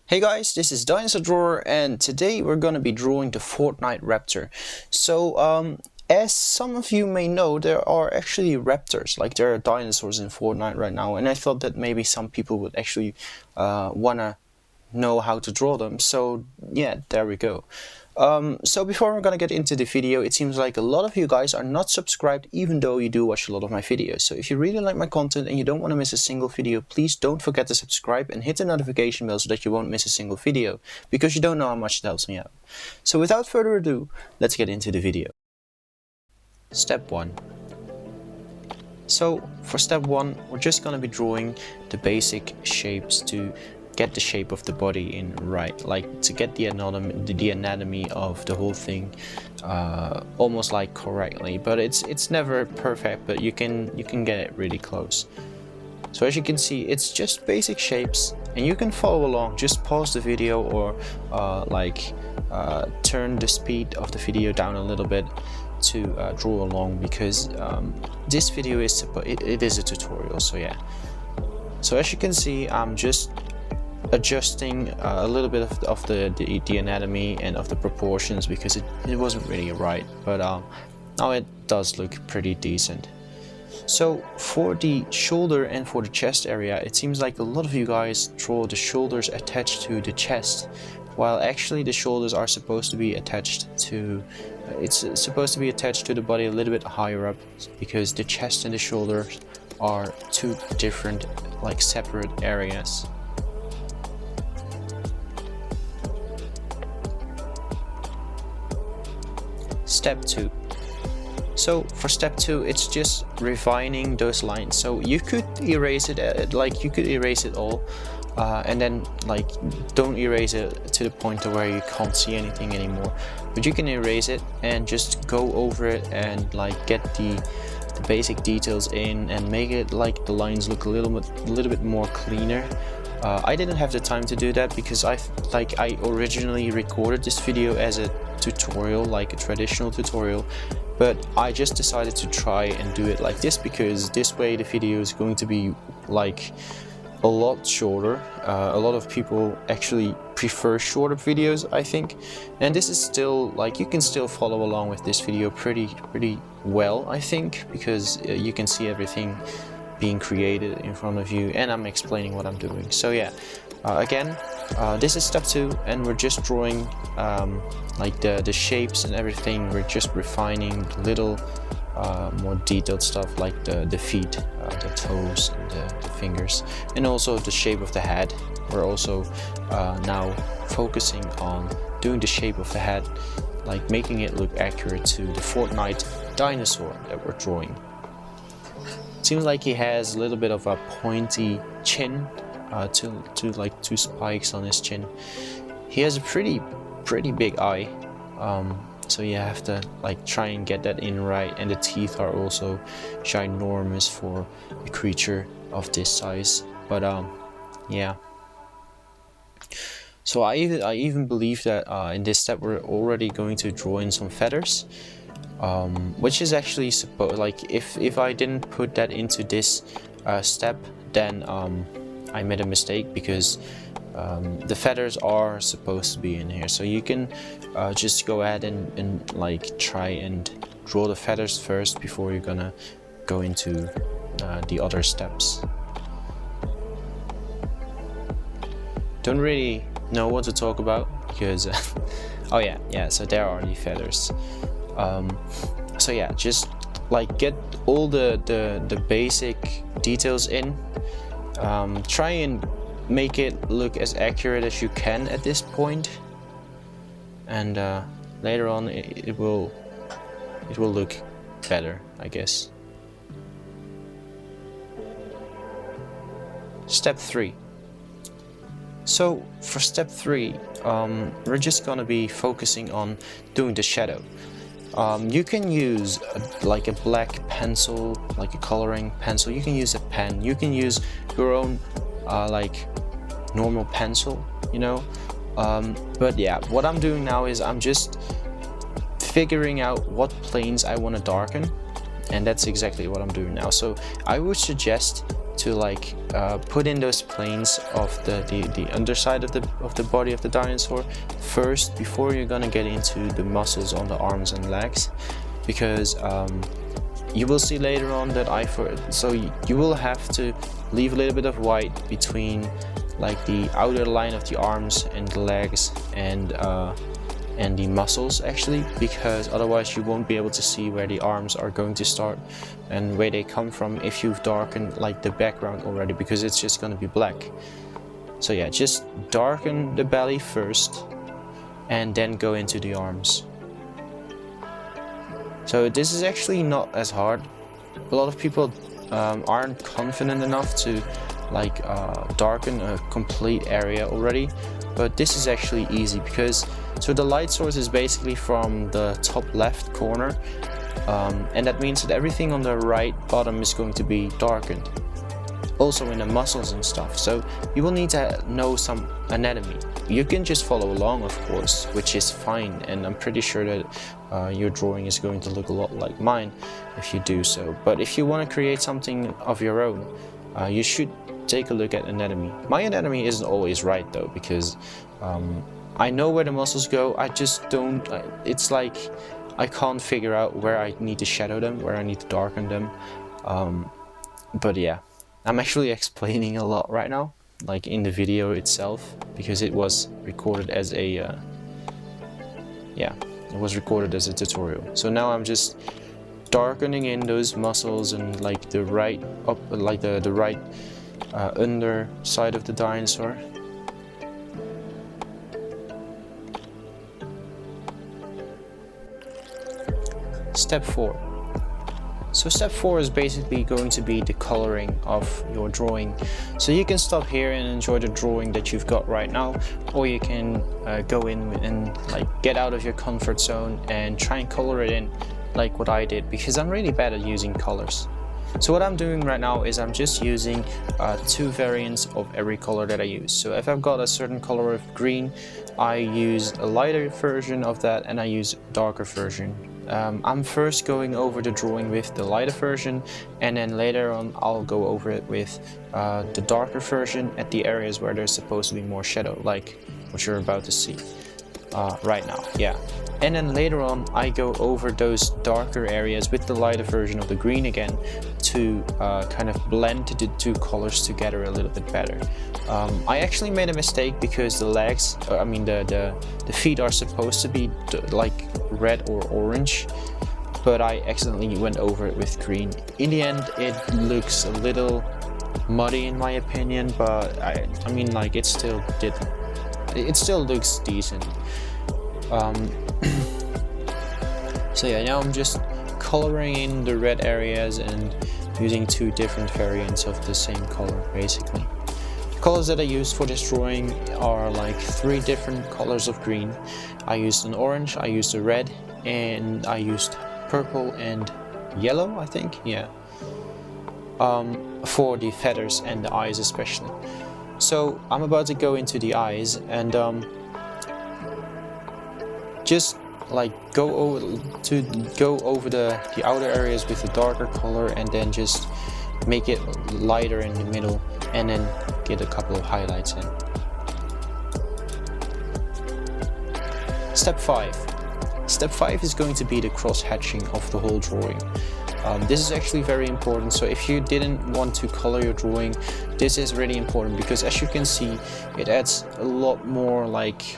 Hey guys, this is Dinosaur and today we're gonna be drawing the FORTNITE Raptor. So, as some of you may know, there are actually raptors, like there are dinosaurs in FORTNITE right now, and I thought that maybe some people would actually wanna know how to draw them. So yeah, there we go. So before we're gonna get into the video, it seems like a lot of you guys are not subscribed even though you do watch a lot of my videos. So if you really like my content and you don't want to miss a single video, please don't forget to subscribe and hit the notification bell so that you won't miss a single video, because you don't know how much it helps me out. So without further ado, let's get into the video. Step 1. So for step 1, we're just gonna be drawing the basic shapes to get the shape of the body in right, like to get the anatomy of the whole thing almost like correctly, but it's never perfect, but you can get it really close. So as you can see, it's just basic shapes and you can follow along. Just pause the video or turn the speed of the video down a little bit to draw along, because this video is it is a tutorial. So yeah, so as you can see, I'm just adjusting a little bit of the anatomy and of the proportions, because it wasn't really right, but now it does look pretty decent. So for the shoulder and for the chest area, it seems like a lot of you guys draw the shoulders attached to the chest, while actually the shoulders are supposed to be attached to the body a little bit higher up, because the chest and the shoulders are two different, like, separate areas. Step 2. So for step 2, it's just refining those lines. So you could erase it, you could erase it all, and then don't erase it to the point to where you can't see anything anymore. But you can erase it and just go over it and get the basic details in and make it like the lines look a little bit more cleaner. I didn't have the time to do that because I originally recorded this video as a tutorial, like a traditional tutorial, but I just decided to try and do it like this, because this way the video is going to be like a lot shorter. A lot of people actually prefer shorter videos, I think, and this is still you can still follow along with this video pretty well, I think, because you can see everything being created in front of you and I'm explaining what I'm doing. So yeah, again, this is step 2 and we're just drawing the shapes and everything. We're just refining little more detailed stuff, like the feet, the toes and the fingers, and also the shape of the head. We're also now focusing on doing the shape of the head, like making it look accurate to the FORTNITE dinosaur that we're drawing. Seems like he has a little bit of a pointy chin, two spikes on his chin. He has a pretty big eye, so you have to try and get that in right, and the teeth are also ginormous for a creature of this size. But yeah. So I even believe that in this step we're already going to draw in some feathers. Which is actually if I didn't put that into this step, then I made a mistake, because the feathers are supposed to be in here. So you can just go ahead and try and draw the feathers first before you're gonna go into the other steps. Don't really know what to talk about, because oh yeah, so there are the feathers. So yeah, just get all the basic details in. Try and make it look as accurate as you can at this point, and later on it will look better, I guess. Step 3. So for step 3, we're just gonna be focusing on doing the shadow. You can use a black pencil, like a coloring pencil. You can use a pen. You can use your own normal pencil, you know. But yeah, what I'm doing now is I'm just figuring out what planes I want to darken, and that's exactly what I'm doing now. So I would suggest to like put in those planes of the underside of the body of the dinosaur first before you're gonna get into the muscles on the arms and legs, because you will see later on that you will have to leave a little bit of white between like the outer line of the arms and the legs and the muscles actually, because otherwise you won't be able to see where the arms are going to start and where they come from if you've darkened like the background already, because it's just going to be black. So yeah, just darken the belly first and then go into the arms. So this is actually not as hard. A lot of people aren't confident enough to like darken a complete area already, but this is actually easy because so the light source is basically from the top left corner, and that means that everything on the right bottom is going to be darkened, also in the muscles and stuff. So you will need to know some anatomy. You can just follow along, of course, which is fine, and I'm pretty sure that your drawing is going to look a lot like mine if you do so. But if you want to create something of your own, you should take a look at anatomy. My anatomy isn't always right though, because I know where the muscles go, I just don't, it's like I can't figure out where I need to shadow them, where I need to darken them. But yeah, I'm actually explaining a lot right now, like in the video itself, because it was recorded as a tutorial. So now I'm just darkening in those muscles and like the right underside of the dinosaur. Step 4. So step 4 is basically going to be the coloring of your drawing. So you can stop here and enjoy the drawing that you've got right now, or you can go in and like get out of your comfort zone and try and color it in like what I did, because I'm really bad at using colors. So what I'm doing right now is I'm just using 2 variants of every color that I use. So if I've got a certain color of green, I use a lighter version of that and I use a darker version. I'm first going over the drawing with the lighter version, and then later on I'll go over it with the darker version at the areas where there's supposed to be more shadow, like what you're about to see right now. Yeah. And then later on I go over those darker areas with the lighter version of the green again to kind of blend the 2 colors together a little bit better. I actually made a mistake because the legs, the feet are supposed to be like red or orange, but I accidentally went over it with green. In the end it looks a little muddy in my opinion, but I mean like it still looks decent. So yeah, now I'm just coloring in the red areas and using 2 different variants of the same color basically. The colors that I used for this drawing are like 3 different colors of green. I used an orange, I used a red, and I used purple and yellow, I think, yeah, for the feathers and the eyes especially. So I'm about to go into the eyes and just like go over the outer areas with a darker color, and then just make it lighter in the middle, and then get a couple of highlights in. Step 5. Step 5 is going to be the cross-hatching of the whole drawing. This is actually very important, so if you didn't want to color your drawing, this is really important, because as you can see it adds a lot more like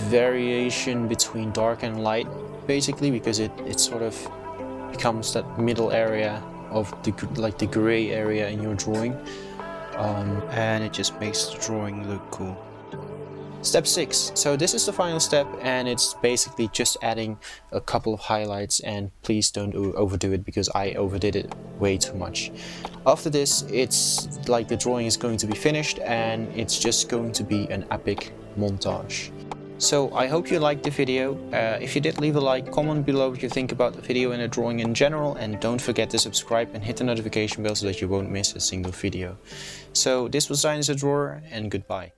variation between dark and light basically, because it sort of becomes that middle area of the gray area in your drawing, and it just makes the drawing look cool. Step 6. So this is the final step, and it's basically just adding a couple of highlights, and please don't overdo it because I overdid it way too much. After this, it's like the drawing is going to be finished, and it's just going to be an epic montage. So I hope you liked the video. If you did, leave a like, comment below what you think about the video and the drawing in general, and don't forget to subscribe and hit the notification bell so that you won't miss a single video. So this was Dinosaur Drawer, and goodbye.